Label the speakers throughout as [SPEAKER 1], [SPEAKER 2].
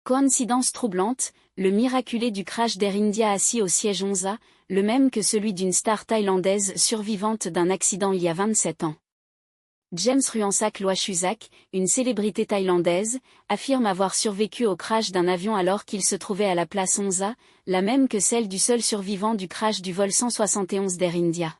[SPEAKER 1] Coïncidence troublante, le miraculé du crash d'Air India assis au siège 11A, le même que celui d'une star thaïlandaise survivante d'un accident il y a 27 ans. James Ruangsak Loachusak, une célébrité thaïlandaise, affirme avoir survécu au crash d'un avion alors qu'il se trouvait à la place 11A, la même que celle du seul survivant du crash du vol 171 d'Air India.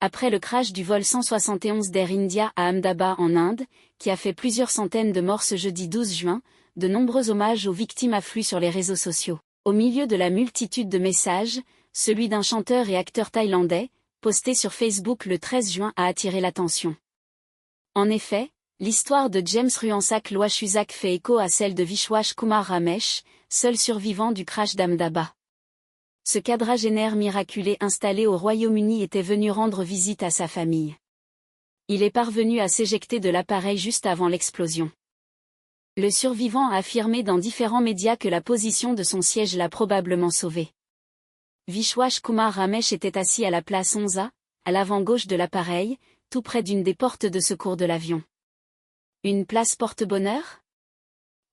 [SPEAKER 1] Après le crash du vol 171 d'Air India à Ahmedabad en Inde, qui a fait plusieurs centaines de morts ce jeudi 12 juin, de nombreux hommages aux victimes affluent sur les réseaux sociaux. Au milieu de la multitude de messages, celui d'un chanteur et acteur thaïlandais, posté sur Facebook le 13 juin a attiré l'attention. En effet, l'histoire de James Ruangsak Loachusak fait écho à celle de Vishwash Kumar Ramesh, seul survivant du crash d'Ahmedabad. Ce quadragénaire miraculé installé au Royaume-Uni était venu rendre visite à sa famille. Il est parvenu à s'éjecter de l'appareil juste avant l'explosion. Le survivant a affirmé dans différents médias que la position de son siège l'a probablement sauvé. Vishwash Kumar Ramesh était assis à la place 11A, à l'avant gauche de l'appareil, tout près d'une des portes de secours de l'avion. Une place porte-bonheur ?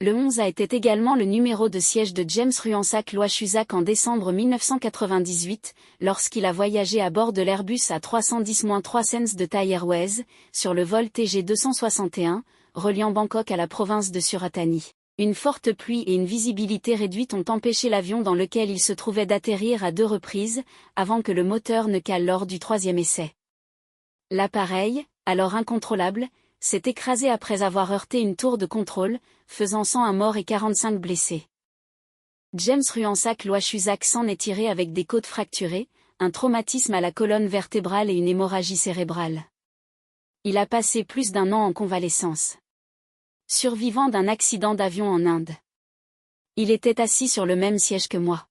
[SPEAKER 1] Le 11A était également le numéro de siège de James Ruangsak Loachusak en décembre 1998, lorsqu'il a voyagé à bord de l'Airbus A310-3 de Thai Airways, sur le vol TG261, reliant Bangkok à la province de Suratani. Une forte pluie et une visibilité réduite ont empêché l'avion dans lequel il se trouvait d'atterrir à 2 reprises, avant que le moteur ne cale lors du 3e essai. L'appareil, alors incontrôlable, s'est écrasé après avoir heurté une tour de contrôle, faisant 101 morts et 45 blessés. James Ruangsak Loachusak s'en est tiré avec des côtes fracturées, un traumatisme à la colonne vertébrale et une hémorragie cérébrale. Il a passé plus d'1 an en convalescence. Survivant d'un accident d'avion en Inde. Il était assis sur le même siège que moi.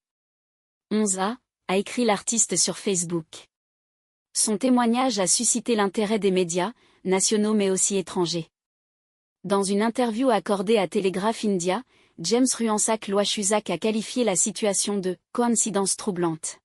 [SPEAKER 1] 11A, a écrit l'artiste sur Facebook. Son témoignage a suscité l'intérêt des médias, nationaux mais aussi étrangers. Dans une interview accordée à Telegraph India, James Ruangsak Loachusak a qualifié la situation de « coïncidence troublante ».